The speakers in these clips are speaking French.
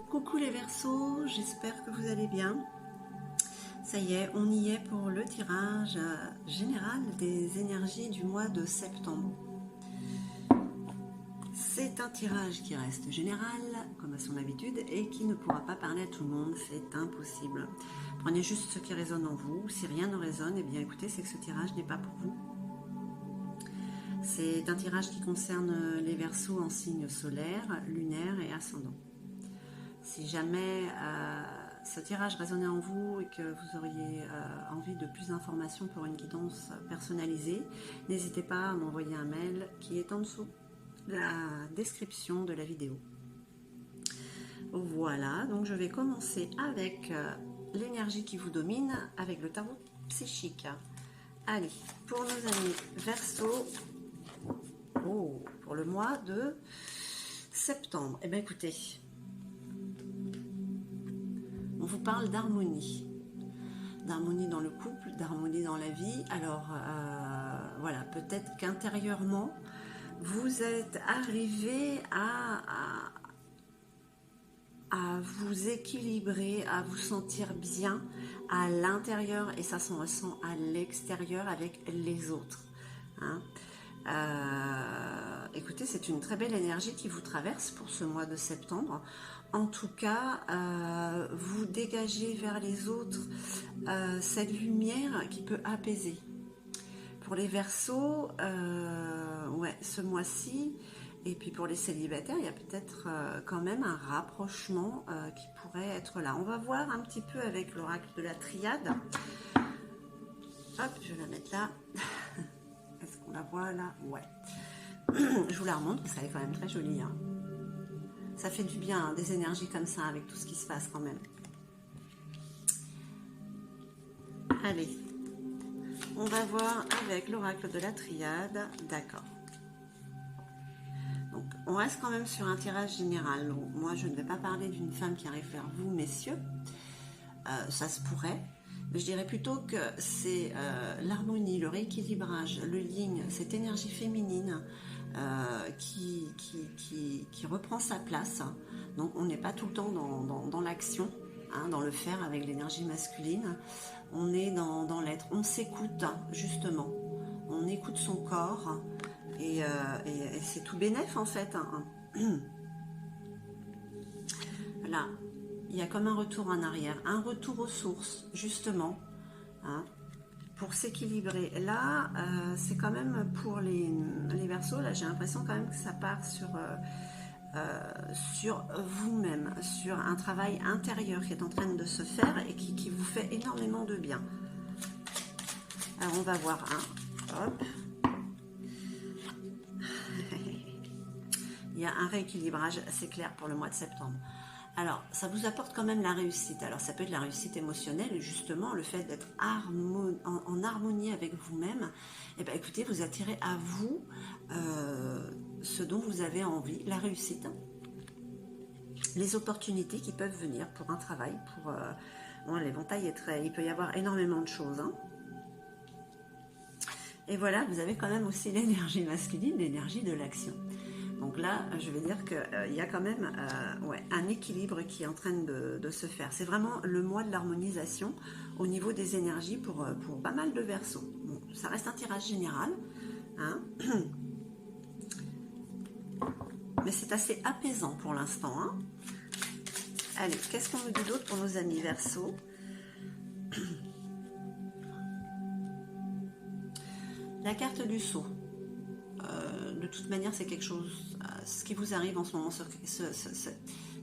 Coucou les Verseaux, j'espère que vous allez bien. Ça y est, on y est pour le tirage général des énergies du mois de septembre. C'est un tirage qui reste général, comme à son habitude, et qui ne pourra pas parler à tout le monde, c'est impossible. Prenez juste ce qui résonne en vous. Si rien ne résonne, eh bien écoutez, c'est que ce tirage n'est pas pour vous. C'est un tirage qui concerne les Verseaux en signe solaire, lunaire et ascendant. Si jamais ce tirage résonnait en vous et que vous auriez envie de plus d'informations pour une guidance personnalisée, n'hésitez pas à m'envoyer un mail qui est en dessous de la description de la vidéo. Voilà, donc je vais commencer avec l'énergie qui vous domine, avec le tarot psychique. Allez, pour nos amis Verseaux, pour le mois de septembre, eh bien écoutez, on vous parle d'harmonie dans le couple, d'harmonie dans la vie. Alors voilà, peut-être qu'intérieurement vous êtes arrivé à vous équilibrer, à vous sentir bien à l'intérieur, et ça s'en ressent à l'extérieur avec les autres, hein. Écoutez, c'est une très belle énergie qui vous traverse pour ce mois de septembre. En tout cas, vous dégagez vers les autres cette lumière qui peut apaiser. Pour les Verseaux, ouais, ce mois-ci, et puis pour les célibataires, il y a peut-être quand même un rapprochement qui pourrait être là. On va voir un petit peu avec l'oracle de la triade. Hop, je vais la mettre là. Est-ce qu'on la voit là? Ouais. Je vous la remonte parce qu'elle est quand même très jolie, hein. Ça fait du bien, hein, des énergies comme ça avec tout ce qui se passe quand même. Allez, on va voir avec l'oracle de la triade. D'accord. Donc, on reste quand même sur un tirage général. Donc, moi, je ne vais pas parler d'une femme qui arrive vers vous, messieurs. Ça se pourrait. Mais je dirais plutôt que c'est l'harmonie, le rééquilibrage, le yin, cette énergie féminine qui reprend sa place. Donc on n'est pas tout le temps dans l'action, hein, dans le faire avec l'énergie masculine. On est dans l'être. On s'écoute, justement. On écoute son corps et c'est tout bénef en fait, hein. Là, il y a comme un retour en arrière, un retour aux sources, justement, hein, pour s'équilibrer. Là, c'est quand même pour les Verseaux, là j'ai l'impression quand même que ça part sur vous-même, sur un travail intérieur qui est en train de se faire et qui vous fait énormément de bien. Alors on va voir, hein. Hop. Il y a un rééquilibrage, c'est clair, pour le mois de septembre. Alors, ça vous apporte quand même la réussite. Alors, ça peut être la réussite émotionnelle, justement, le fait d'être en harmonie avec vous-même. Eh bien, écoutez, vous attirez à vous ce dont vous avez envie, la réussite, les opportunités qui peuvent venir pour un travail, pour... bon, l'éventail est très... Il peut y avoir énormément de choses, hein. Et voilà, vous avez quand même aussi l'énergie masculine, l'énergie de l'action. Donc là, je vais dire qu'il y a quand même ouais, un équilibre qui est en train de se faire. C'est vraiment le mois de l'harmonisation au niveau des énergies pour pas mal de Verseaux. Bon, ça reste un tirage général, hein. Mais c'est assez apaisant pour l'instant, hein. Allez, qu'est-ce qu'on nous dit d'autre pour nos amis Verseaux? La carte du sceau. De toute manière, c'est quelque chose, ce qui vous arrive en ce moment,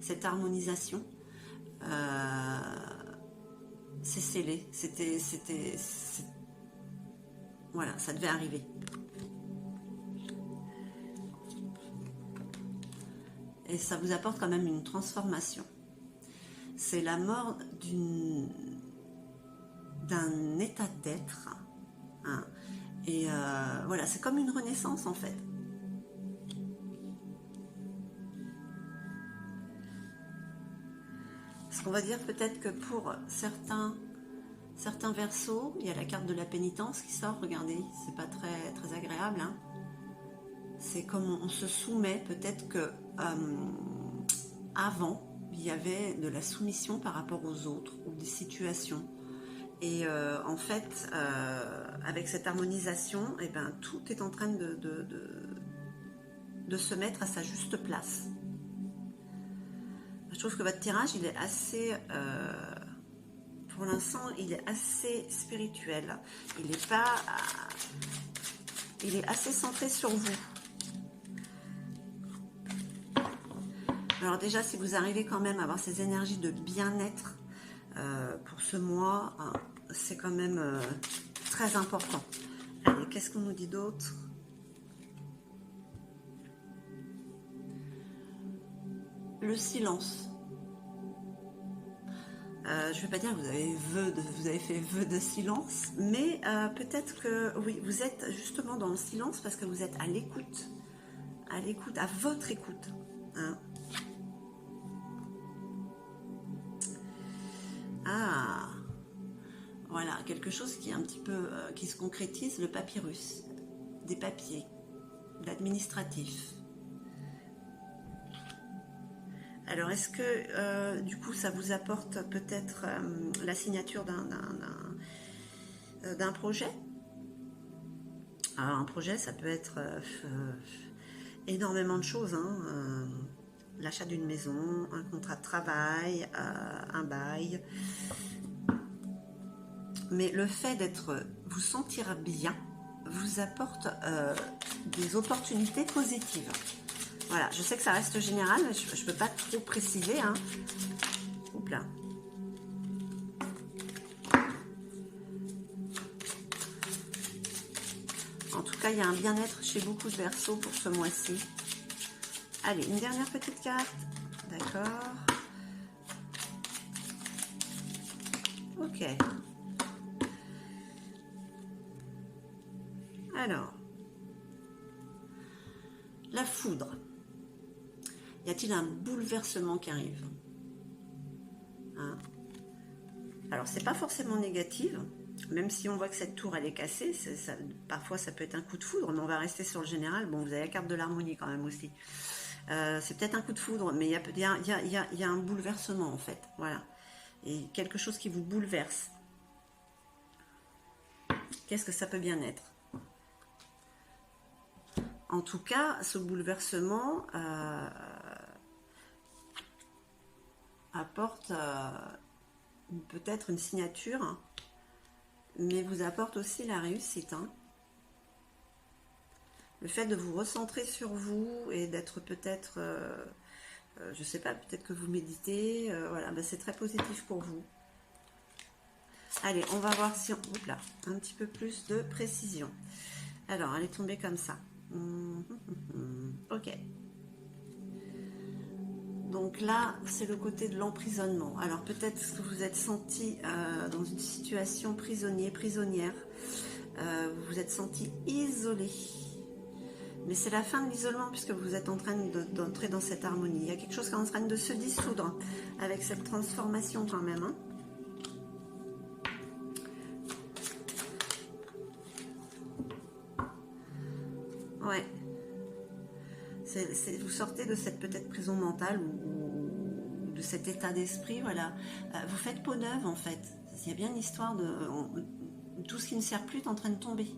cette harmonisation, c'est scellé, voilà, ça devait arriver. Et ça vous apporte quand même une transformation. C'est la mort d'un état d'être, hein. Et voilà, c'est comme une renaissance en fait. Parce qu'on va dire peut-être que pour certains Verseaux, il y a la carte de la pénitence qui sort, regardez, c'est pas très, très agréable, hein. C'est comme on se soumet, peut-être que avant, il y avait de la soumission par rapport aux autres ou des situations. Et en fait, avec cette harmonisation, eh ben, tout est en train de se mettre à sa juste place. Je trouve que votre tirage, il est assez... pour l'instant, il est assez spirituel. Il n'est pas... il est assez centré sur vous. Alors déjà, si vous arrivez quand même à avoir ces énergies de bien-être pour ce mois, hein, c'est quand même très important. Allez, qu'est-ce qu'on nous dit d'autre? Le silence. Je ne vais pas dire que vous avez fait vœu de silence, mais peut-être que oui, vous êtes justement dans le silence parce que vous êtes à l'écoute, à votre écoute. Hein. Ah, voilà, quelque chose qui est un petit peu, qui se concrétise, le papyrus, des papiers, l'administratif. Alors, est-ce que, du coup, ça vous apporte peut-être la signature d'un projet? Alors, un projet, ça peut être énormément de choses, hein, l'achat d'une maison, un contrat de travail, un bail. Mais le fait vous sentir bien, vous apporte des opportunités positives. Voilà, je sais que ça reste général, mais je ne peux pas trop préciser. Hein. Oups là. En tout cas, il y a un bien-être chez beaucoup de Verseaux pour ce mois-ci. Allez, une dernière petite carte. D'accord. Ok. Alors, la foudre. Y a-t-il un bouleversement qui arrive? Hein? Alors, c'est pas forcément négatif, même si on voit que cette tour, elle est cassée. Parfois, ça peut être un coup de foudre, mais on va rester sur le général. Bon, vous avez la carte de l'harmonie quand même aussi. C'est peut-être un coup de foudre, mais il y a un bouleversement, en fait. Voilà. Et quelque chose qui vous bouleverse. Qu'est-ce que ça peut bien être? En tout cas, ce bouleversement apporte peut-être une signature, mais vous apporte aussi la réussite. Hein. Le fait de vous recentrer sur vous et d'être peut-être, je sais pas, peut-être que vous méditez, voilà, ben c'est très positif pour vous. Allez, on va voir si on... Oups là, un petit peu plus de précision. Alors, elle est tombée comme ça. Ok. Donc là, c'est le côté de l'emprisonnement. Alors peut-être que vous êtes senti dans une situation prisonnière. Vous vous êtes senti isolé. Mais c'est la fin de l'isolement puisque vous êtes en train d'entrer dans cette harmonie. Il y a quelque chose qui est en train de se dissoudre avec cette transformation quand même. Hein. Ouais. Vous sortez de cette peut-être prison mentale ou de cet état d'esprit, voilà. Vous faites peau neuve en fait. Il y a bien une histoire de... tout ce qui ne sert plus est en train de tomber.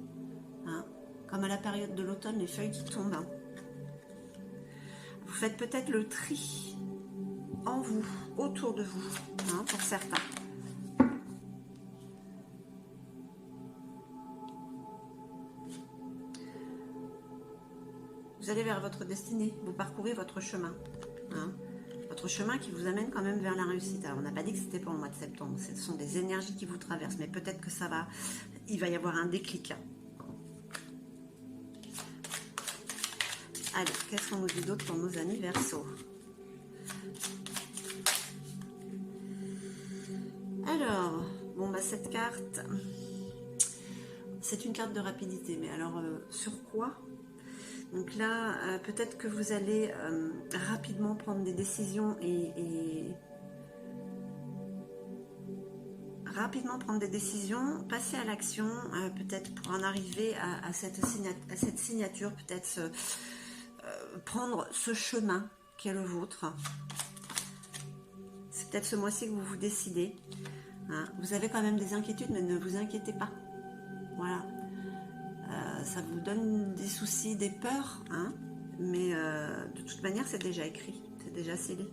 Hein. Comme à la période de l'automne, les feuilles qui tombent. Hein. Vous faites peut-être le tri en vous, autour de vous, hein, pour certains. Vous allez vers votre destinée, vous parcourez votre chemin. Hein. Votre chemin qui vous amène quand même vers la réussite. Alors, on n'a pas dit que c'était pour le mois de septembre, ce sont des énergies qui vous traversent, mais peut-être que ça va, il va y avoir un déclic. Allez, qu'est-ce qu'on nous dit d'autre pour nos amis Verseaux? Alors, bon, bah cette carte, c'est une carte de rapidité, mais alors, sur quoi? Donc là, peut-être que vous allez rapidement prendre des décisions et rapidement prendre des décisions, passer à l'action, peut-être pour en arriver à cette signature, peut-être prendre ce chemin qui est le vôtre. c'est peut-être ce mois-ci que vous vous décidez. Hein. Vous avez quand même des inquiétudes, mais ne vous inquiétez pas. Voilà. Ça vous donne des soucis, des peurs, hein, mais de toute manière, c'est déjà écrit, c'est déjà scellé.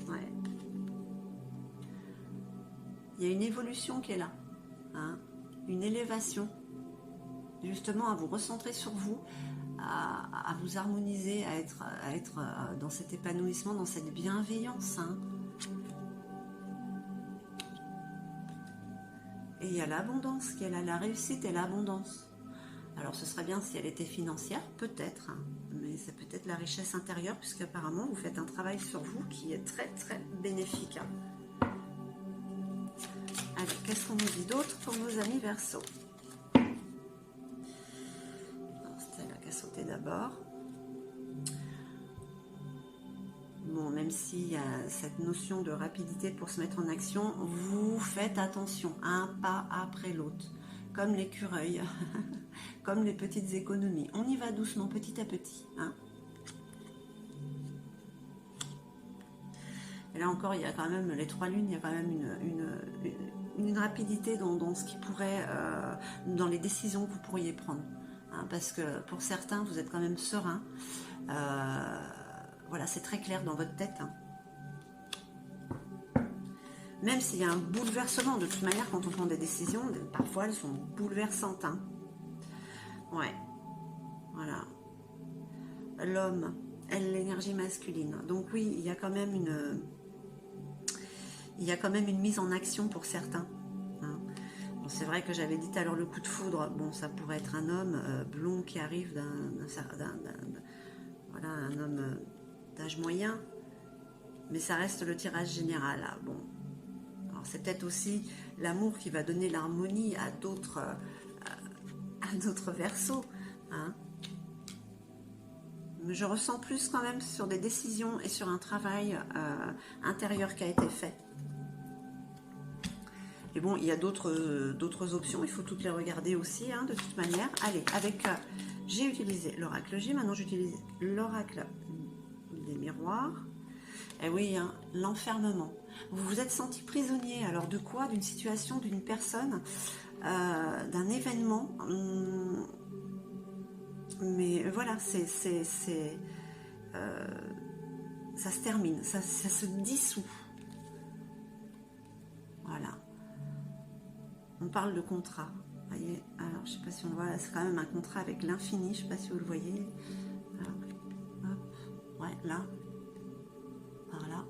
Ouais. Il y a une évolution qui est là, hein, une élévation, justement à vous recentrer sur vous, à vous harmoniser, à être dans cet épanouissement, dans cette bienveillance, hein. Et il y a l'abondance qui est là, la réussite et l'abondance. Alors ce serait bien si elle était financière, peut-être, hein, mais c'est peut-être la richesse intérieure, puisqu'apparemment vous faites un travail sur vous qui est très très bénéfique. Hein. Allez, qu'est-ce qu'on nous dit d'autre pour nos amis Verseau? C'était là qu'à sauter d'abord. Bon, même s'il y a cette notion de rapidité pour se mettre en action, vous faites attention, un pas après l'autre, comme l'écureuil, comme les petites économies. On y va doucement, petit à petit. Hein. Et là encore, il y a quand même les 3 lunes, il y a quand même une rapidité dans ce qui pourrait, dans les décisions que vous pourriez prendre. Hein, parce que pour certains, vous êtes quand même serein. Voilà, c'est très clair dans votre tête. Hein. Même s'il y a un bouleversement, de toute manière, quand on prend des décisions, parfois elles sont bouleversantes. Hein. Ouais. Voilà. L'homme, elle, l'énergie masculine. Donc oui, il y a quand même une mise en action pour certains. Hein. Bon, c'est vrai que j'avais dit tout à l'heure le coup de foudre. Bon, ça pourrait être un homme blond qui arrive voilà, un homme d'âge moyen, mais ça reste le tirage général. Là. Bon, alors c'est peut-être aussi l'amour qui va donner l'harmonie à d'autres Verseaux. Hein. Mais je ressens plus quand même sur des décisions et sur un travail intérieur qui a été fait. Et bon, il y a d'autres options, il faut toutes les regarder aussi, hein, de toute manière. Allez, avec j'ai utilisé l'oracle J, maintenant j'utilise l'oracle des miroirs. Et oui, hein, l'enfermement. Vous vous êtes senti prisonnier, alors de quoi? D'une situation, d'une personne, d'un événement. Mais voilà, ça se termine, ça se dissout. Voilà. On parle de contrat. Vous voyez, alors je sais pas si on le voit, c'est quand même un contrat avec l'infini, je sais pas si vous le voyez. Alors, hop, ouais, là, par là.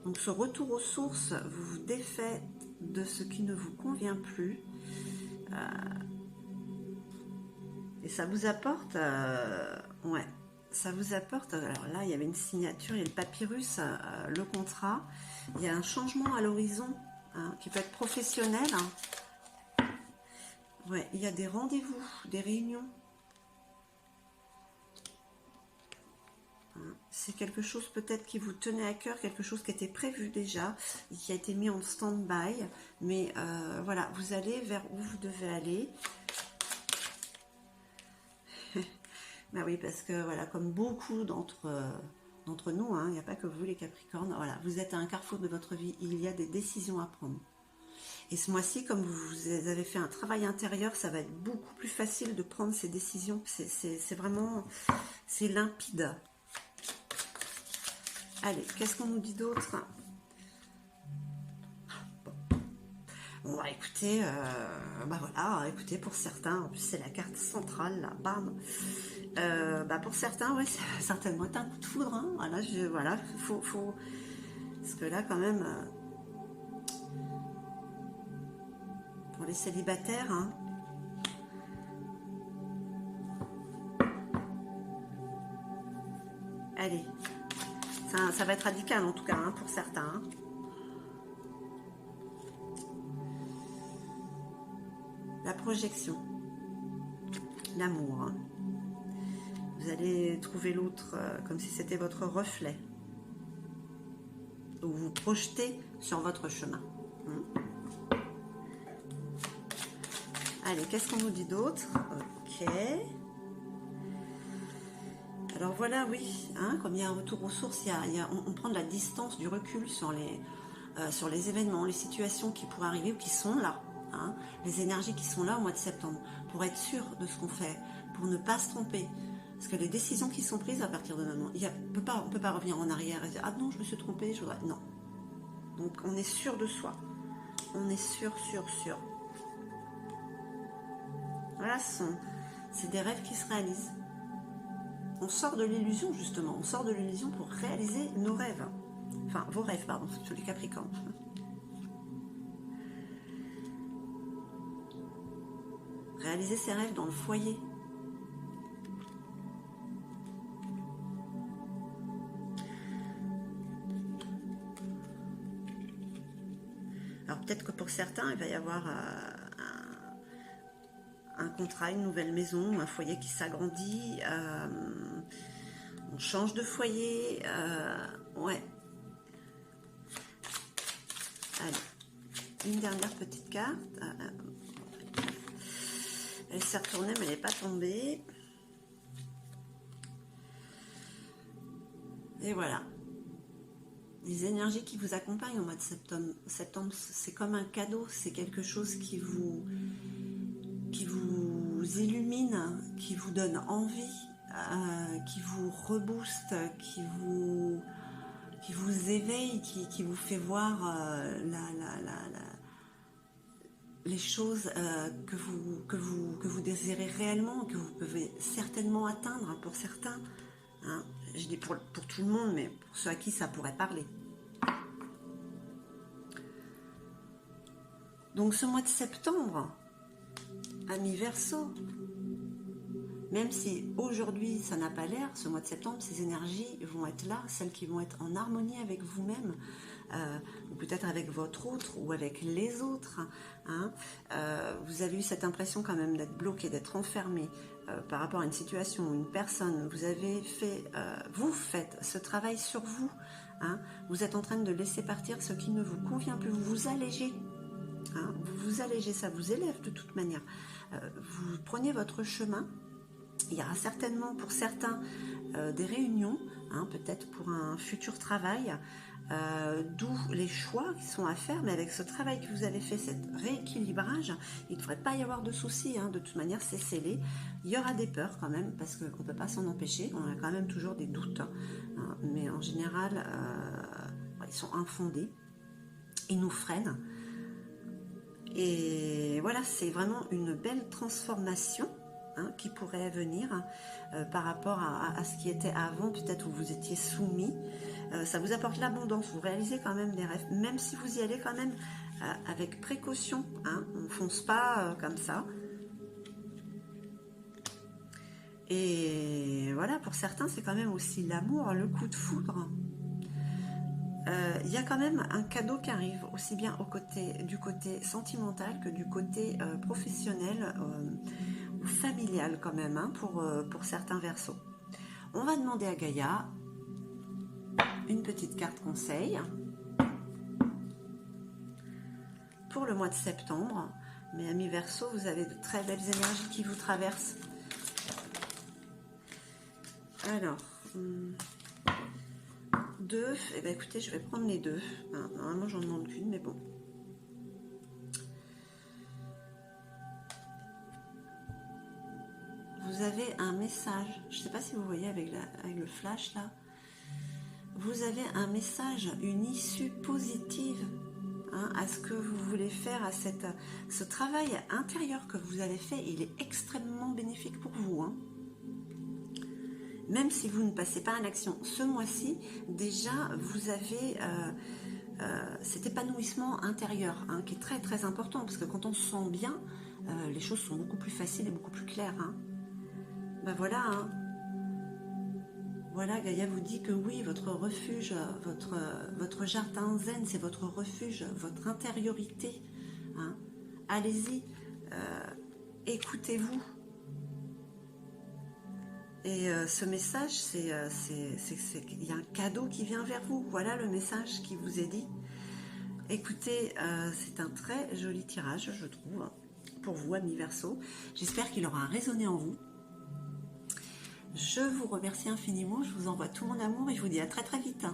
Donc ce retour aux sources, vous vous défaites de ce qui ne vous convient plus. Et ça vous apporte, ouais, ça vous apporte, alors là il y avait une signature, il y a le papyrus, le contrat, il y a un changement à l'horizon, hein, qui peut être professionnel, hein. Ouais, il y a des rendez-vous, des réunions, hein. C'est quelque chose peut-être qui vous tenait à cœur, quelque chose qui était prévu déjà, qui a été mis en stand-by, mais voilà, vous allez vers où vous devez aller. Ben oui, parce que voilà, comme beaucoup d'entre nous, hein, il n'y a pas que vous les Capricornes, voilà, vous êtes à un carrefour de votre vie, il y a des décisions à prendre. Et ce mois-ci, comme vous avez fait un travail intérieur, ça va être beaucoup plus facile de prendre ces décisions. C'est vraiment, c'est limpide. Allez, qu'est-ce qu'on nous dit d'autre? Bon, bah écoutez, bah voilà, écoutez, pour certains, en plus c'est la carte centrale, là, bam. Bah pour certains, ouais, ça va certainement être un coup de foudre, hein. Voilà, faut, parce que là, quand même, pour les célibataires, hein, allez, ça va être radical en tout cas, hein, pour certains, hein. La projection, l'amour, hein. Vous allez trouver l'autre comme si c'était votre reflet. Vous vous projetez sur votre chemin. Allez, qu'est-ce qu'on nous dit d'autre? Ok. Alors voilà, oui, hein, comme il y a un retour aux sources, on prend de la distance, du recul sur les événements, les situations qui pourraient arriver ou qui sont là, hein, les énergies qui sont là au mois de septembre, pour être sûr de ce qu'on fait, pour ne pas se tromper. Parce que les décisions qui sont prises à partir de maintenant, on peut pas revenir en arrière et dire ah non, je me suis trompée, je voudrais. Non. Donc on est sûr de soi. On est sûr. Voilà, c'est des rêves qui se réalisent. On sort de l'illusion, justement. On sort de l'illusion pour réaliser nos rêves. Enfin, vos rêves, pardon, sur les Capricornes. Réaliser ses rêves dans le foyer. Alors peut-être que pour certains, il va y avoir un contrat, une nouvelle maison, un foyer qui s'agrandit, on change de foyer, ouais. Allez, une dernière petite carte. Elle s'est retournée mais elle n'est pas tombée. Et voilà. Les énergies qui vous accompagnent au mois de septembre, c'est comme un cadeau, c'est quelque chose qui vous illumine, qui vous donne envie, qui vous rebooste, qui vous éveille, qui vous fait voir les choses que vous désirez réellement, que vous pouvez certainement atteindre pour certains. Hein. Je dis pour tout le monde, mais pour ceux à qui ça pourrait parler. Donc ce mois de septembre, amis Verseau, même si aujourd'hui ça n'a pas l'air, ce mois de septembre, ces énergies vont être là, celles qui vont être en harmonie avec vous-même, ou peut-être avec votre autre, ou avec les autres. Hein. Vous avez eu cette impression quand même d'être bloqué, d'être enfermé par rapport à une situation ou une personne. Vous faites ce travail sur vous. Hein. Vous êtes en train de laisser partir ce qui ne vous convient plus. Vous vous allégez. Hein. Vous vous allégez, ça vous élève de toute manière. Vous prenez votre chemin. Il y aura certainement pour certains des réunions, hein, peut-être pour un futur travail, d'où les choix qui sont à faire, mais avec ce travail que vous avez fait, cet rééquilibrage, il ne devrait pas y avoir de soucis, hein, de toute manière c'est scellé. Il y aura des peurs quand même, parce qu'on ne peut pas s'en empêcher, on a quand même toujours des doutes, hein, mais en général, ils sont infondés, ils nous freinent, et voilà, c'est vraiment une belle transformation, hein, qui pourrait venir par rapport à ce qui était avant, peut-être où vous étiez soumis. Ça vous apporte l'abondance, vous réalisez quand même des rêves, même si vous y allez quand même avec précaution, hein, on ne fonce pas comme ça. Et voilà, pour certains, c'est quand même aussi l'amour, le coup de foudre. Il y a quand même un cadeau qui arrive, aussi bien du côté sentimental que du côté professionnel ou familial quand même, hein, pour certains Verseaux. On va demander à Gaïa une petite carte conseil pour le mois de septembre. Mes amis Verseaux, vous avez de très belles énergies qui vous traversent. Alors, 2, eh bien écoutez, je vais prendre les 2. Normalement, j'en demande qu'une, mais bon. Vous avez un message, je ne sais pas si vous voyez avec le flash là, vous avez un message, une issue positive, hein, à ce que vous voulez faire, à ce travail intérieur que vous avez fait, il est extrêmement bénéfique pour vous. Hein. Même si vous ne passez pas à l'action ce mois-ci, déjà vous avez cet épanouissement intérieur, hein, qui est très très important, parce que quand on se sent bien, les choses sont beaucoup plus faciles et beaucoup plus claires. Hein. Ben voilà, hein. Voilà, Gaïa vous dit que oui, votre refuge, votre jardin zen, c'est votre refuge, votre intériorité. Hein. Allez-y, écoutez-vous. Et ce message, il y a un cadeau qui vient vers vous. Voilà le message qui vous est dit. Écoutez, c'est un très joli tirage, je trouve. pour vous, amis Verseau. J'espère qu'il aura résonné en vous. Je vous remercie infiniment, je vous envoie tout mon amour et je vous dis à très très vite.